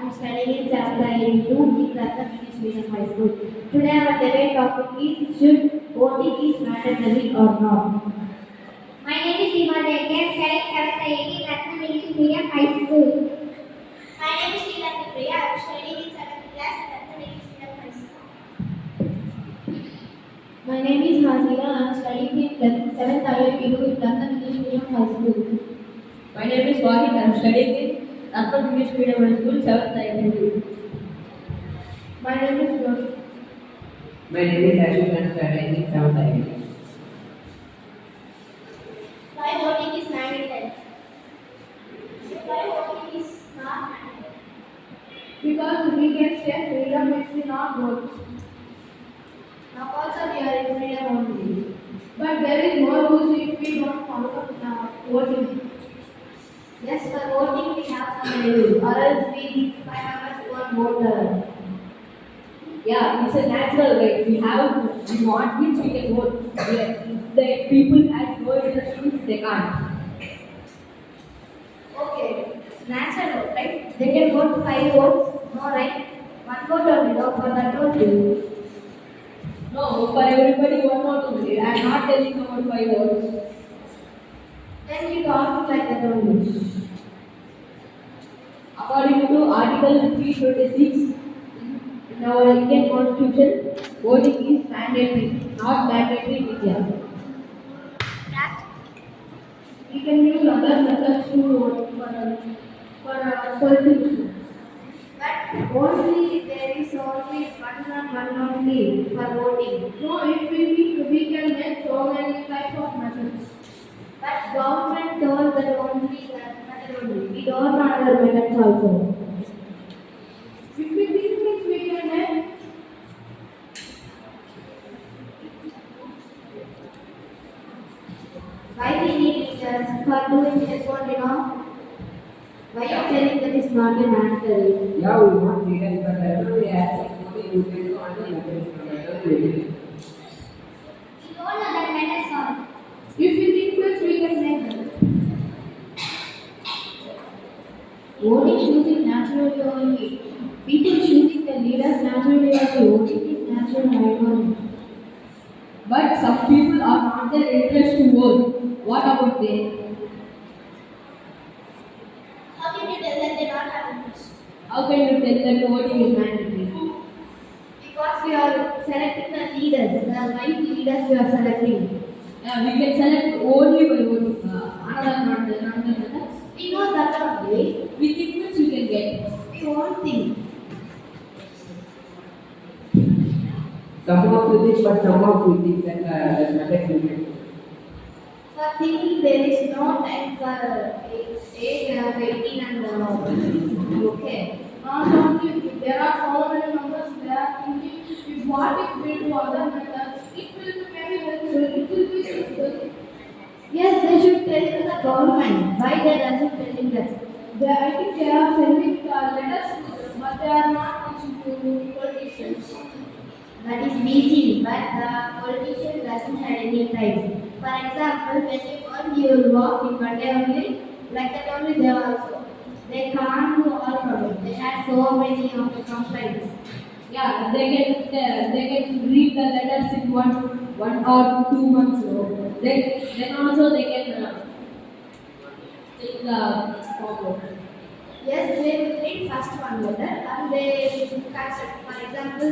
I'm studying in 7th in Ratna English Medium High School. Today our debate topic is should voting is mandatory or not. My name is Dima Deke. I'm studying 7th in Ratna English Medium High School. My name is Srilata Priya. I'm studying in 7th class at Ratna English Medium High School. My name is Hazila. I'm studying in 7th IIP in Ratna English Medium High School. My name is Wahid. I am studying in Narpan English Medium High School, 7th IIT. My name is Josh. My name is Ashwin. I am studying in 7th IIT. Why voting is mandatory? Why voting is not mandatory? Because we can stay freedom if we not vote. Now also we are in freedom only. But there is no rules if we don't follow voting. Yes, for voting we have some rules, or else we 5 members won't vote. Yeah, it's a natural right. We want which we can vote. Yeah. If the people have no interest, they can't. Okay, natural, right? They can vote 5 votes, no right? 1 vote only, no for that only. No, for everybody, one vote only. I am not telling about 5 votes. Then you talk like that only. According to Article 326 in our Indian Constitution, voting is mandatory, not mandatory in India. We can use other methods to vote for politics. But only there is only one only for voting. No, if we can make so many types of methods. But government told that only that method only. We don't know other methods also. If we think we can make. Why we need teachers for doing this one, you know? Why you telling that is not a mandatory? Yeah, we want freedom, but everybody has some money. You can do other methods. We don't know that methods are. If we think that we can make them. Voting choosing naturally only. People choosing the leaders naturally only. Voting is natural right only. But some people are not their interest to vote. What about them? How can you tell that they don't have interest? How can you tell that voting is mandatory? Because we are selecting the leaders, the right leaders we are selecting. Yeah, we can select only by voting. Another methods. We know that only. We think which we can get. We won't think. Some of you think, but some of you think that method you can. For thinking there is no time for age of 18 and okay. Not only there are so many numbers they are thinking if what if we do other methods, it will be very helpful, it will be simple. Yes, they should tell to the government. Why they doesn't telling that? I think they are sending letters to them, but they are not teaching to politicians. That is teaching, but the politician doesn't have any time. For example, when you want you will walk in one day only, like that only they also. They can't do all of it. They had so many of the complaints. Yeah, they can read the letters in one or 2 months. So then also they can take the forward. Yes, they will read first one letter and they will accept. For example,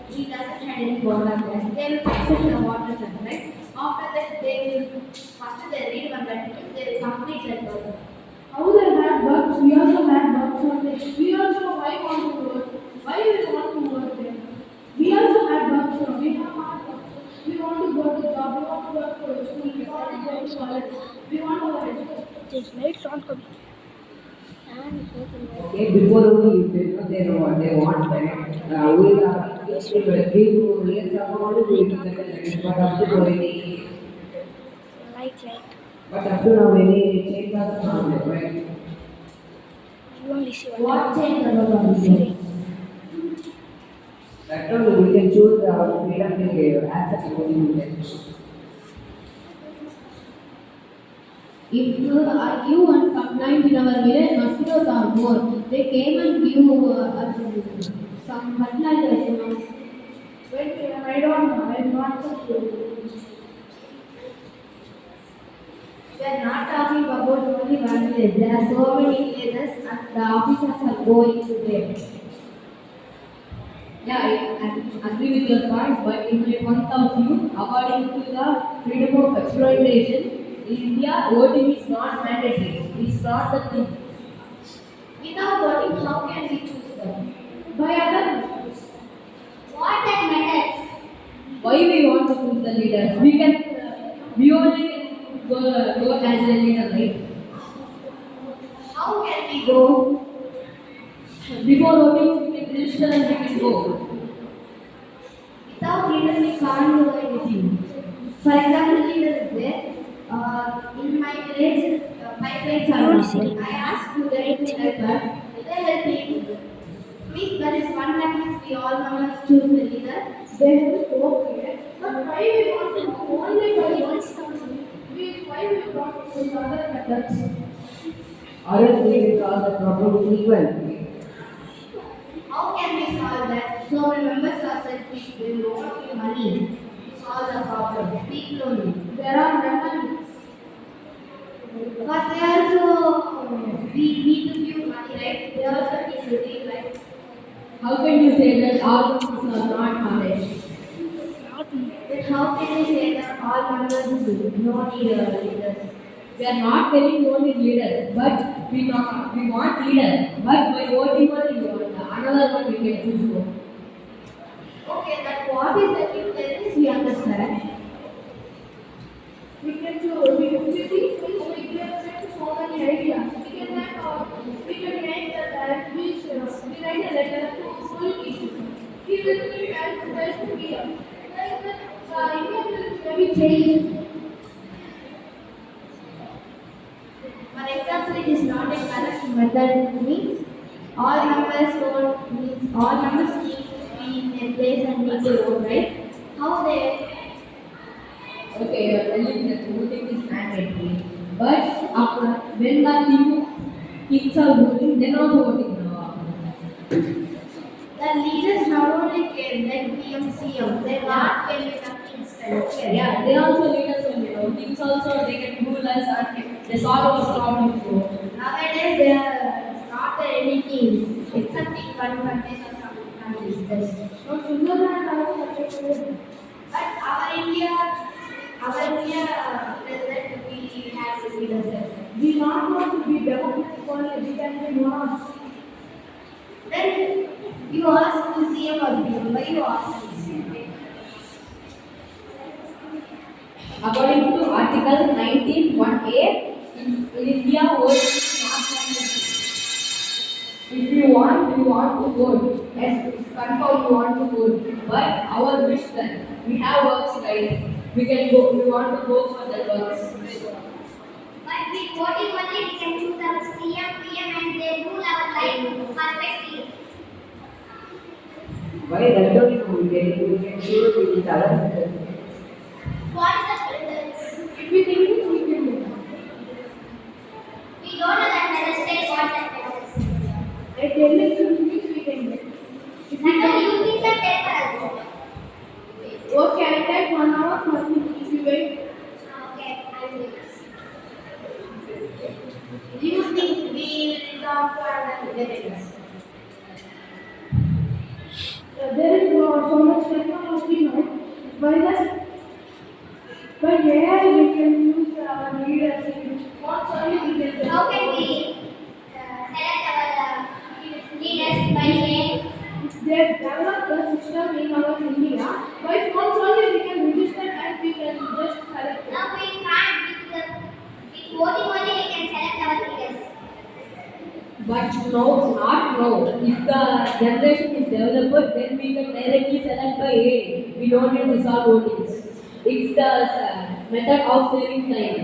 he doesn't have any water there. They will accept the water tank, right? After that, they will first they read one letter, they will complete that water. How they had bugs, we also had bugs on this. We also why want to vote? Why we want to vote there? We also had bugs on. We have had bugs. We want to go to job, we want to work for a school, we want to go to college, we want to educate. This lights on coming. Okay, before only they want we are 3 to 4 years ago only we did that, but up to now any, Light. but up to now any change was not there, right? You only see What change about Siri. That only we can choose our freedom to accept voting. If you and complained in our village, mosquitoes are more. They came and give us some fertilizers, you know. Wait, I don't know. I'm not so sure. We are not talking about only one village. There are so many villages and the officers are going to there. Yeah, I agree with your point, but in my point of view, according to the freedom of exploitation, in India, voting is not mandatory. It's not the thing. Without voting, how can we choose them? By other methods. What that matters? Why we want to choose the leaders? We only can go as a leader, right? How can we go? Before voting, we can register and we can go. Without leaders, we can't do anything. For example, leader is there. In my village, my friends are not. I asked to them to help us. They help me. Means there is one language we all members choose the leader. They will okay. But why we want to go only by one country? Why we want to use other methods? Others will solve the problem equally. How can we solve that? So many members are selfish. They don't give money to solve the problem. People only. There are methods. But they also we need to give money, right? They also need to give, right? How can you say that all members are not knowledge? Then how can we say that all members no need leaders? We are not telling only leader, but we want leader. But by voting only we want another one we can choose for. Okay, that what is the difference we understand. We can do. We can so many ideas. We can make that we write a letter to full issue. He will be helped to here. Then the India will maybe change. For example, it is not a correct method means all members vote means all members need to be in a place and need to vote, right? How they Okay, you are telling that voting is mandatory. But after when the kids are voting, then also voting now. the leaders not only came like PM, CM, they not came in an instant. Okay. Yeah, they also leaders only. You know. Kings also they can rule us and they solve our problems. So. Nowadays there are not any teams except in one country or some countries. So Switzerland also affected. But our India president we have leaders. We not want to be democratic only. We can be monarchs. Then you ask to CM or PM, why you ask to CM? According to Article 19(1)(a), in India, voting is not mandatory. If you want to vote. Yes, it's confirmed you want to vote. But our wish then, we have works right. We can go. We want to go for the works. But with voting only we can choose our CM, PM and they rule our life perfectly. Why that don't know? We can do it with other methods. What is the difference? If we think it, we can do it. We don't know that method, what that is. A tendency means we can get. If we Now don't, you think that difference. okay, I take 1 hour for you if you wait. Okay, I will. Do you think we will talk for the difference? There is so much technology now. By AI we can use our leaders. What only we can do. How can we select our leaders by name? They developed the system in our India. By phones only we can register and we can just select it. Now we can't with voting only we can select our leaders. But no, not now. If the generation is developed, then we can directly select by AI. We don't need to solve votings. It's the method of saving time.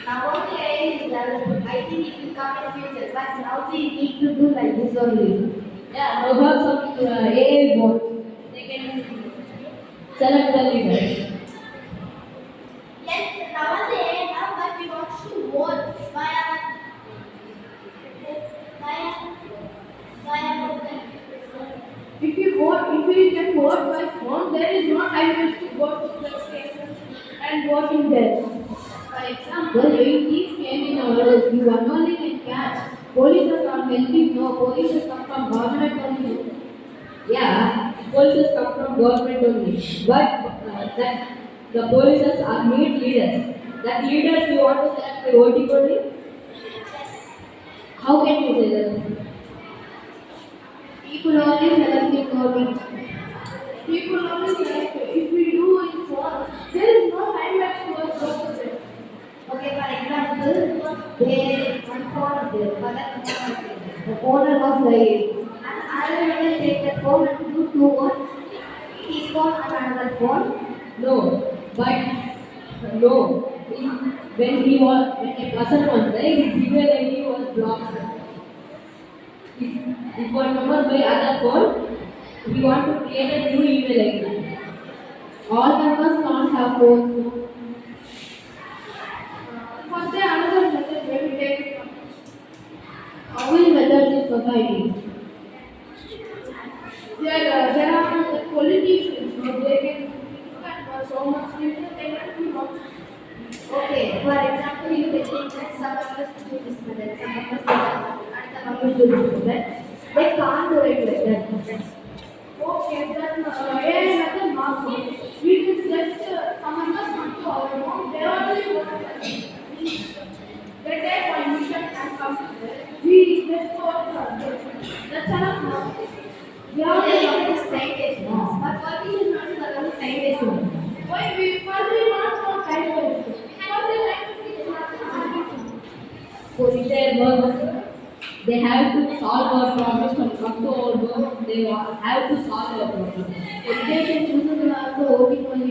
Now only AI is developed. I think it will come in future. But now we need to do like this only. Yeah, now have some AI bots. They can select the leaders. Yes, now the AI now but we want to vote via If we can vote by phone, there is no time waste to go to the station and voting there. For example, when thieves came in our house, you only can catch. Police are helping, no, police come from government only. Yeah, police come from government only, but that the police are need leaders. That leaders we want to select by voting only. How can you say that? people only selecting voting. People only select. If we do in phone, there is no time waste to us go to there. Okay, for example, they one phone is there, for that phone is there. The owner was lying. And I will take that phone and do two votes. His phone and another phone. No, but no. When a person was there, his email ID was blocked. If one member by other phone, we want to create a new email ID. All members can't have phones. No? For the another method where we take it from How many methods in society? there are the politicians, no, they can spend so much people, they can be much. Okay, for example, you can think that some of us do this method, some of us do that, and some of us do this method. They can't do it like that. Okay, then AI method not good. We can just some members come to our home, they already work. They take one mission and come to there. We just go to that's enough now. We How have they to use time waste? No. But politicians not allowed time waste only. why we firstly not for time waste. For the time is not So their work, they have to solve our problems and come to our work. They have to solve our problems. Education chooses also voting only.